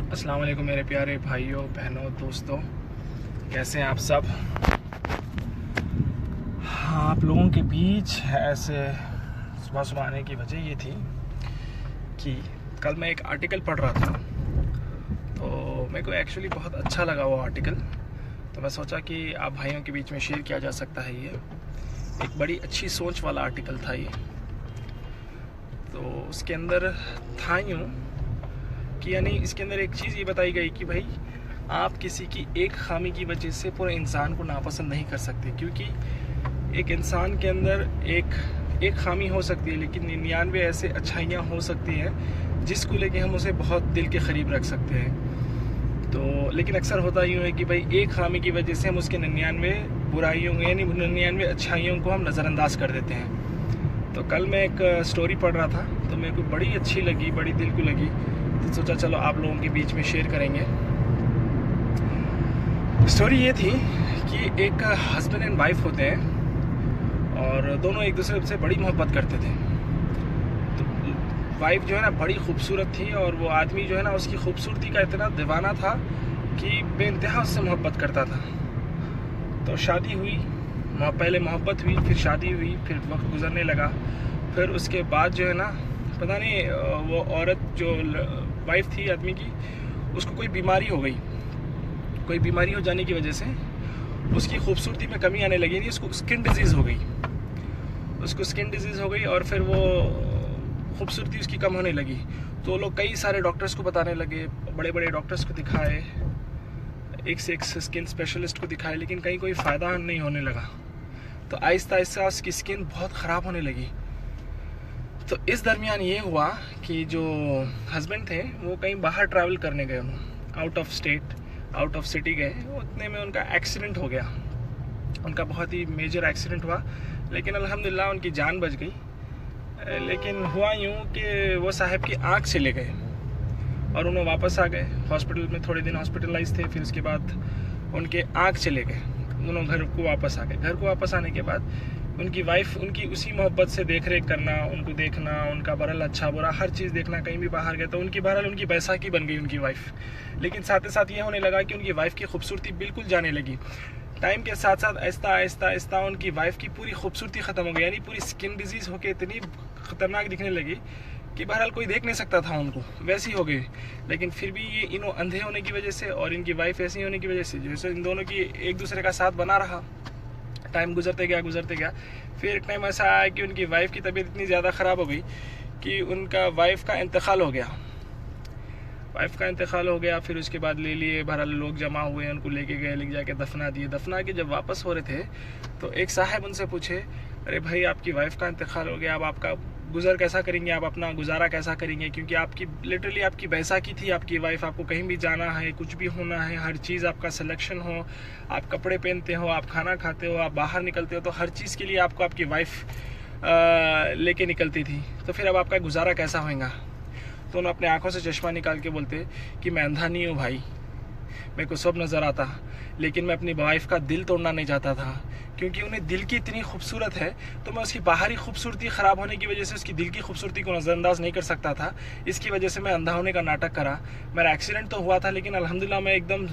अस्सलाम वालेकुम मेरे प्यारे भाइयों बहनों दोस्तों, कैसे हैं आप सब। हाँ, आप लोगों के बीच ऐसे सुबह सुबह आने की वजह ये थी कि कल मैं एक आर्टिकल पढ़ रहा था, तो मेरे को एक्चुअली बहुत अच्छा लगा वो आर्टिकल। तो मैं सोचा कि आप भाइयों के बीच में शेयर किया जा सकता है। ये एक बड़ी अच्छी सोच वाला आर्टिकल था ये। तो उसके अंदर था यूँ कि यानी इसके अंदर एक चीज़ ये बताई गई कि भाई आप किसी की एक खामी की वजह से पूरे इंसान को नापसंद नहीं कर सकते, क्योंकि एक इंसान के अंदर एक खामी हो सकती है लेकिन 99 ऐसे अच्छाइयाँ हो सकती हैं जिसको लेके हम उसे बहुत दिल के करीब रख सकते हैं। तो लेकिन अक्सर होता यूँ है कि भाई एक खामी की वजह से हम उसके 99 बुराइयों यानी 99 अच्छाइयों को हम नज़रअंदाज कर देते हैं। तो कल मैं एक स्टोरी पढ़ रहा था तो मेरे को बड़ी अच्छी लगी, बड़ी दिल को लगी, तो सोचा चलो आप लोगों के बीच में शेयर करेंगे। स्टोरी ये थी कि एक हस्बैंड एंड वाइफ होते हैं और दोनों एक दूसरे से बड़ी मोहब्बत करते थे। तो वाइफ जो है ना बड़ी खूबसूरत थी और वो आदमी जो है ना उसकी खूबसूरती का इतना दीवाना था कि बेइंतहा उससे मोहब्बत करता था। तो शादी हुई, पहले मोहब्बत हुई, फिर शादी हुई, फिर वक्त गुजरने लगा। फिर उसके बाद जो है ना पता नहीं वो औरत जो वाइफ थी आदमी की, उसको कोई बीमारी हो गई। कोई बीमारी हो जाने की वजह से उसकी खूबसूरती में कमी आने लगी, नहीं उसको स्किन डिजीज़ हो गई। उसको स्किन डिजीज़ हो गई और फिर वो खूबसूरती उसकी कम होने लगी। तो लोग कई सारे डॉक्टर्स को बताने लगे, बड़े बड़े डॉक्टर्स को दिखाए, एक से एक स्किन स्पेशलिस्ट को दिखाए, लेकिन कहीं कोई फ़ायदा नहीं होने लगा। तो आहिस्ता आहिस्ता उसकी स्किन बहुत ख़राब होने लगी। तो इस दरमियान ये हुआ कि जो हस्बैंड थे वो कहीं बाहर ट्रैवल करने गए, out of state, out of city गए। उतने में उनका एक्सीडेंट हो गया, उनका बहुत ही मेजर एक्सीडेंट हुआ, लेकिन अल्हम्दुलिल्लाह उनकी जान बच गई। लेकिन हुआ यूँ कि वो साहब की आँख चले गए और उन्होंने वापस आ गए। हॉस्पिटल में थोड़े दिन हॉस्पिटलाइज थे, फिर उसके बाद उनके आँख चले गए, दोनों घर को वापस आ गए। घर को वापस आने के बाद उनकी वाइफ उनकी उसी मोहब्बत से देख रेख करना, उनको देखना, उनका बहरहाल अच्छा बुरा हर चीज़ देखना, कहीं भी बाहर गए तो उनकी बहरहाल उनकी बैसाखी बन गई उनकी वाइफ। लेकिन साथ ही साथ ये होने लगा कि उनकी वाइफ की खूबसूरती बिल्कुल जाने लगी। टाइम के साथ साथ आहिस्ता आहिस्ता आहिस्ता उनकी वाइफ की पूरी खूबसूरती ख़त्म हो गई, यानी पूरी स्किन डिजीज़ होकर इतनी ख़तरनाक दिखने लगी कि बहरहाल कोई देख नहीं सकता था उनको, वैसी हो गई। लेकिन फिर भी ये इन्हों अंधे होने की वजह से और इनकी वाइफ ऐसी होने की वजह से जैसे इन दोनों की एक दूसरे का साथ बना रहा। टाइम गुजरते गया। फिर एक टाइम ऐसा आया कि उनकी वाइफ की तबीयत इतनी ज़्यादा ख़राब हो गई कि उनका वाइफ का इंतकाल हो गया। फिर उसके बाद ले लिए, बहरहाल लोग जमा हुए, उनको लेके गए, ले जाके दफना दिए। दफना के जब वापस हो रहे थे तो एक साहब उनसे पूछे, अरे भाई आपकी वाइफ का इंतकाल हो गया, अब आपका गुजर कैसा करेंगे, आप अपना गुजारा कैसा करेंगे, क्योंकि आपकी लिटरली आपकी बैसाखी थी आपकी वाइफ, आपको कहीं भी जाना है, कुछ भी होना है, हर चीज़ आपका सिलेक्शन हो, आप कपड़े पहनते हो, आप खाना खाते हो, आप बाहर निकलते हो, तो हर चीज़ के लिए आपको आपकी वाइफ लेके निकलती थी। तो फिर अब आपका गुजारा कैसा होगा। तो उन्होंने अपने आंखों से चश्मा निकाल के बोलते कि मैं अंधा नहीं हूँ भाई, मेरे को सब नज़र आता, लेकिन मैं अपनी वाइफ का दिल तोड़ना नहीं चाहता था, क्योंकि उन्हें दिल की इतनी खूबसूरत है तो मैं उसकी बाहरी खूबसूरती ख़राब होने की वजह से उसकी दिल की खूबसूरती को नज़रअंदाज नहीं कर सकता था। इसकी वजह से मैं अंधा होने का नाटक करा। मेरा एक्सीडेंट तो हुआ था, लेकिन अल्हम्दुलिल्लाह मैं एकदम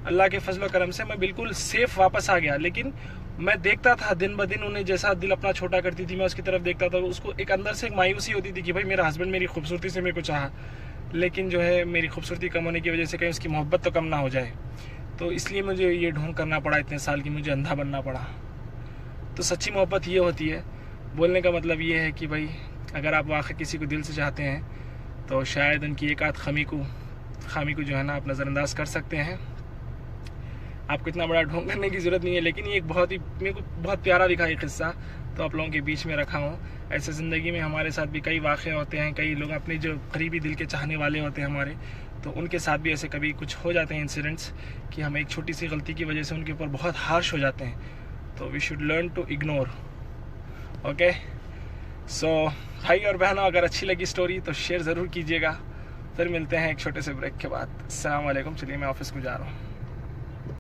अल्लाह के फजल करम से मैं बिल्कुल सेफ़ वापस आ गया। लेकिन मैं देखता था दिन ब दिन उन्हें, जैसा दिल अपना छोटा करती थी मैं उसकी तरफ देखता था, उसको एक अंदर से एक मायूसी होती थी कि भाई मेरा हस्बैंड मेरी खूबसूरती से मेरे को चाहा, लेकिन जो है मेरी खूबसूरती कम होने की वजह से कहीं उसकी मोहब्बत तो कम ना हो जाए। तो इसलिए मुझे ये ढोंग करना पड़ा, इतने साल की मुझे अंधा बनना पड़ा। तो सच्ची मोहब्बत ये होती है। बोलने का मतलब ये है कि भाई अगर आप वाकई किसी को दिल से चाहते हैं तो शायद उनकी एक आध खामी को जो है ना आप नज़रअंदाज कर सकते हैं। आपको इतना बड़ा ढोंग करने की ज़रूरत नहीं है, लेकिन ये एक बहुत ही मेरे को बहुत प्यारा दिखा ये किस्सा, तो आप लोगों के बीच में रखा हूँ। ऐसे ज़िंदगी में हमारे साथ भी कई वाक़े होते हैं, कई लोग अपने जो करीबी दिल के चाहने वाले होते हैं हमारे, तो उनके साथ भी ऐसे कभी कुछ हो जाते हैं इंसिडेंट्स कि हम एक छोटी सी गलती की वजह से उनके ऊपर बहुत हार्श हो जाते हैं। तो we should learn to ignore. Okay, so भाई और बहनों, अगर अच्छी लगी स्टोरी तो शेयर ज़रूर कीजिएगा। फिर मिलते हैं एक छोटे से ब्रेक के बाद। अस्सलाम वालेकुम। चलिए मैं ऑफिस को जा रहा हूँ।